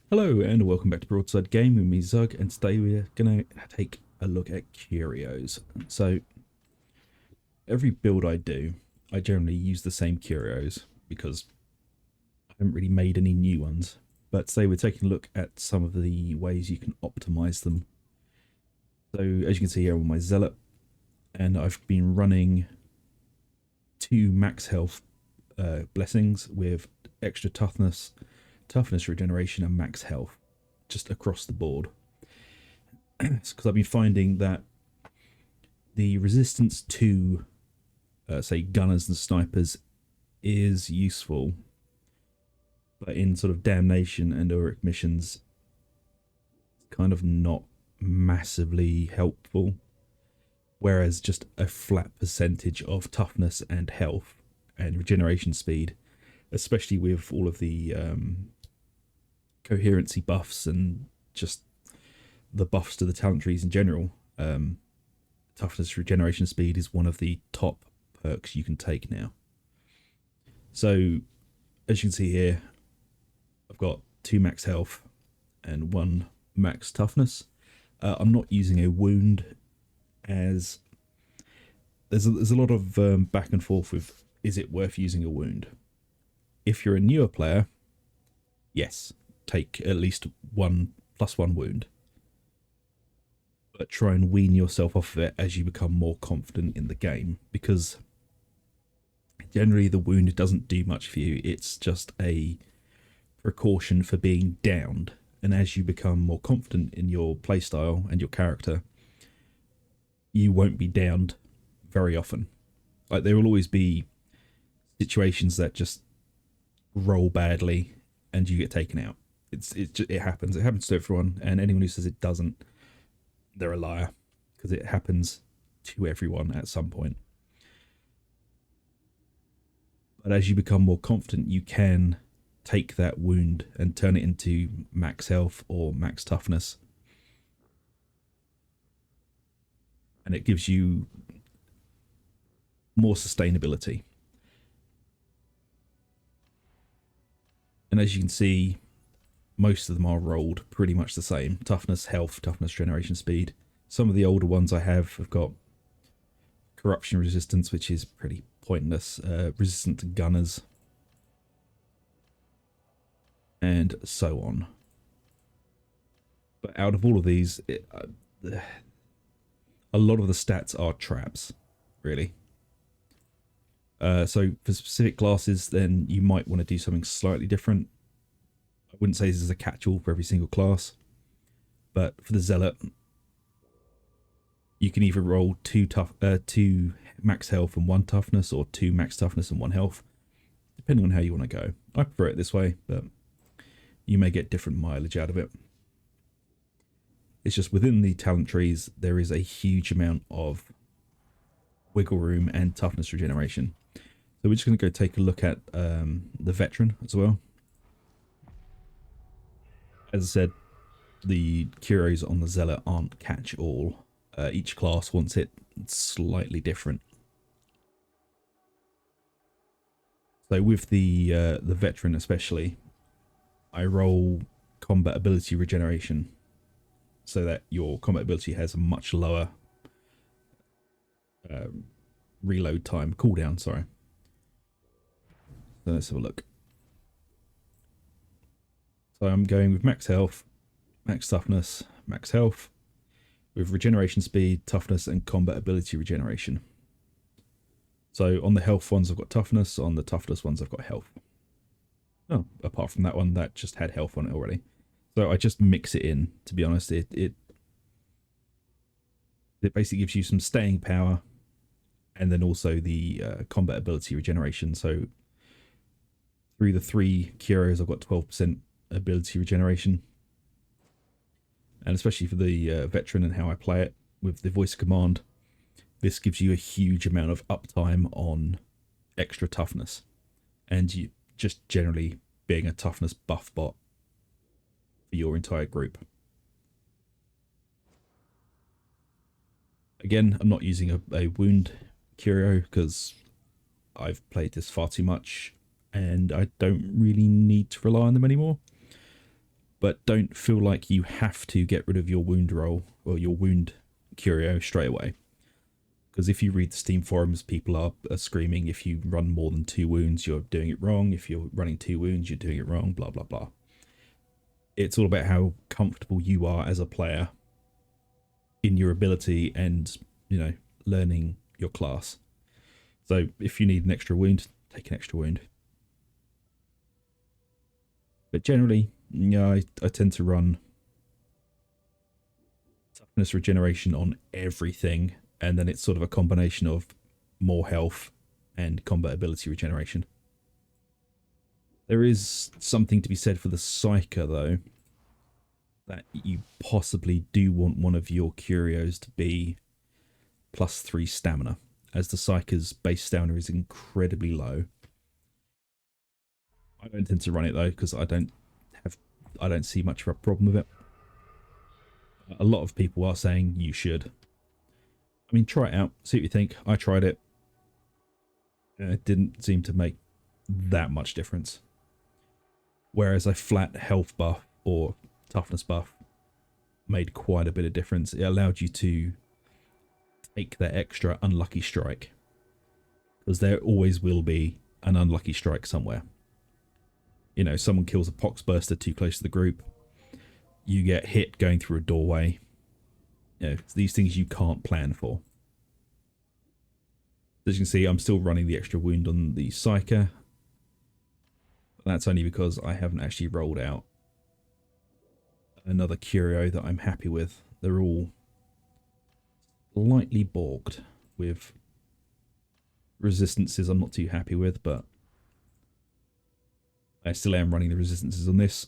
Hello and welcome back to Broadside Game with me Zug, and today we're going to take a look at Curios. So every build I do, I generally use the same Curios because I haven't really made any new ones. But today we're taking a look at some of the ways you can optimize them. So as you can see here on my Zealot, and I've been running 2 max health blessings with extra toughness regeneration and max health just across the board. Because I've been finding that the resistance to say gunners and snipers is useful, but in sort of damnation and Auric missions it's kind of not massively helpful, whereas just a flat percentage of toughness and health and regeneration speed, especially with all of the coherency buffs and just the buffs to the talent trees in general. Toughness regeneration speed is one of the top perks you can take now. So as you can see here, I've got 2 max health and 1 max toughness. I'm not using a wound, as there's a lot of back and forth with, is it worth using a wound? If you're a newer player, yes, take at least 1 + 1 wound, but try and wean yourself off of it as you become more confident in the game, because generally the wound doesn't do much for you. It's just a precaution for being downed, and as you become more confident in your playstyle and your character, you won't be downed very often. Like, there will always be situations that just roll badly and you get taken out. It happens. It happens to everyone, and anyone who says it doesn't, they're a liar, because it happens to everyone at some point. But as you become more confident, you can take that wound and turn it into max health or max toughness, and it gives you more sustainability. And as you can see, most of them are rolled pretty much the same. Toughness, health, toughness, generation speed. Some of the older ones I have got corruption resistance, which is pretty pointless, resistant to gunners, and so on. But out of all of these, a lot of the stats are traps, really. So for specific classes, then you might want to do something slightly different. I wouldn't say this is a catch-all for every single class, but for the Zealot, you can either roll 2 max health and 1 toughness, or 2 max toughness and 1 health, depending on how you want to go. I prefer it this way, but you may get different mileage out of it. It's just within the talent trees, there is a huge amount of wiggle room and toughness regeneration. So we're just going to go take a look at the veteran as well. As I said, the Curios on the Zealot aren't catch-all. Each class wants it slightly different. So with the veteran especially, I roll combat ability regeneration, so that your combat ability has a much lower reload time, cooldown, sorry. So let's have a look. So I'm going with max health, max toughness, max health, with regeneration speed, toughness, and combat ability regeneration. So on the health ones I've got toughness, on the toughness ones I've got health. Oh, apart from that one that just had health on it already. So I just mix it in, to be honest. It basically gives you some staying power, and then also the combat ability regeneration. So through the 3 Curios I've got 12% ability regeneration, and especially for the veteran and how I play it with the voice command, this gives you a huge amount of uptime on extra toughness, and you just generally being a toughness buff bot for your entire group. Again, I'm not using a wound curio because I've played this far too much and I don't really need to rely on them anymore. but don't feel like you have to get rid of your wound roll or your wound curio straight away. Because if you read the Steam forums, people are screaming if you run more than 2 wounds, you're doing it wrong. If you're running 2 wounds, you're doing it wrong, blah, blah, blah. It's all about how comfortable you are as a player in your ability and, you know, learning your class. So if you need an extra wound, take an extra wound. But generally, yeah, I tend to run toughness regeneration on everything, and then it's sort of a combination of more health and combat ability regeneration. There is something to be said for the Psyker, though, that you possibly do want one of your Curios to be +3 stamina, as the Psyker's base stamina is incredibly low. I don't tend to run it though, because I don't see much of a problem with it. A lot of people are saying you should. I mean, try it out, see what you think. I tried it. It didn't seem to make that much difference. Whereas a flat health buff or toughness buff made quite a bit of difference. It allowed you to take that extra unlucky strike, because there always will be an unlucky strike somewhere. You know, someone kills a poxburster too close to the group, you get hit going through a doorway. You know, these things you can't plan for. As you can see, I'm still running the extra wound on the Psyker. That's only because I haven't actually rolled out another Curio that I'm happy with. They're all lightly borked with resistances I'm not too happy with, but I still am running the resistances on this.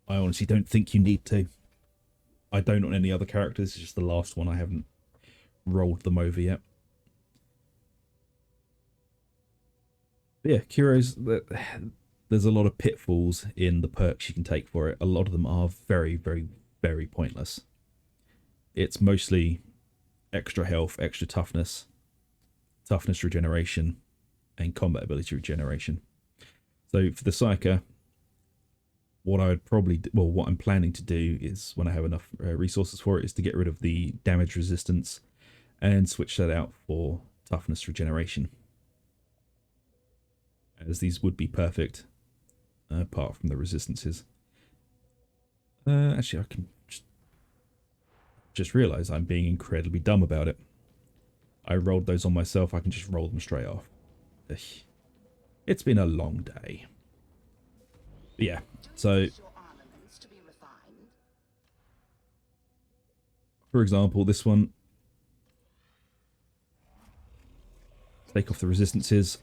I honestly don't think you need to. I don't on any other characters. It's just the last one I haven't rolled them over yet. But yeah, Curios, there's a lot of pitfalls in the perks you can take for it. A lot of them are very, very, very pointless. It's mostly extra health, extra toughness, toughness regeneration, and combat ability regeneration. So for the Psyker, what I would probably do, well, what I'm planning to do is, when I have enough resources for it, is to get rid of the damage resistance and switch that out for toughness regeneration, as these would be perfect apart from the resistances. Actually, I can just realize I'm being incredibly dumb about it. I rolled those on myself. I can just roll them straight off. Ugh. It's been a long day. But yeah, so for example, this one, take off the resistances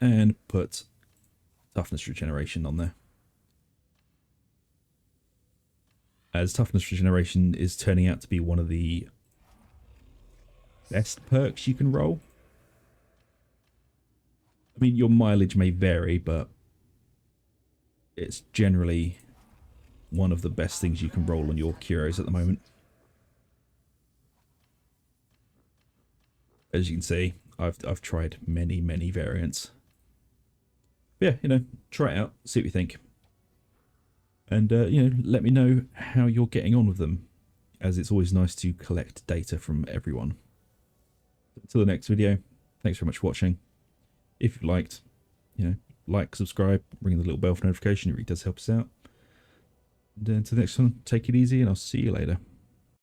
and put toughness regeneration on there, as toughness regeneration is turning out to be one of the best perks you can roll. I mean, your mileage may vary, but it's generally one of the best things you can roll on your Curios at the moment. As you can see, I've tried many variants. But yeah, you know, try it out, see what you think, and you know, let me know how you're getting on with them, as it's always nice to collect data from everyone. Until the next video, thanks very much for watching. If you liked, you know, like, subscribe, ring the little bell for notification. It really does help us out. And until the next one, take it easy, and I'll see you later.